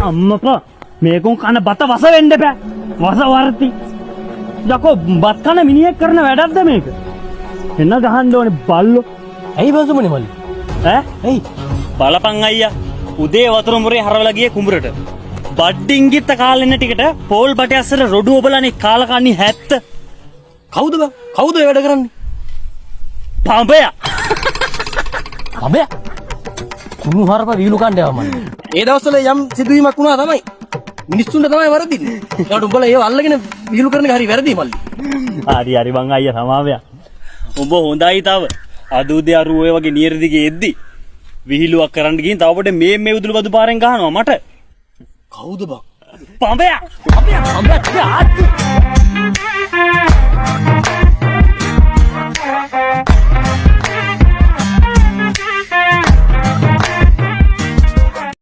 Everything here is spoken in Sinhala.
අම්මකෝ මේකුන් කන බත වස වෙන්න බෑ. වස වර්ති. යකෝ බත් කන මිනිහෙක් කරන වැඩක්ද මේක? එන්න ගහන්න ඕනේ බල්ලෝ. ඇයි බසුමනේ මල්ලි? ඇයි? බලපන් අයියා. උදේ වතුර මුරේ හරවලා ගියේ කුඹරට. බඩින්ගිත්ත කාලෙන්න ටිකට පෝල් බටේ අස්සර රොඩු ඔබලානේ කාලකන්නේ 70. කවුද බං? කවුද ඒ වැඩ කරන්නේ? පඹයා. පඹයා? කුණු හරප වීලු කණ්ඩායම මල්ලි. ඒ දවස්වල යම් සිදුවීමක් වුණා තමයි. මිනිස්සුන්ට තමයි වරදින්නේ. ඒකට උඹලා ඒව අල්ලගෙන වීලු කරන එක හරි වැරදි මල්ලි. හරි බං අයියා සමාවයක්. උඹ හොඳයි තව. අද උදේ අර ඔය වගේ නියර දිගේ එද්දි විහිළුවක් කරන්න ගිහින් තව පොඩේ මේ උදුළු බදු පාරෙන් ගහනවා මට. කවුද බං? පඹයා.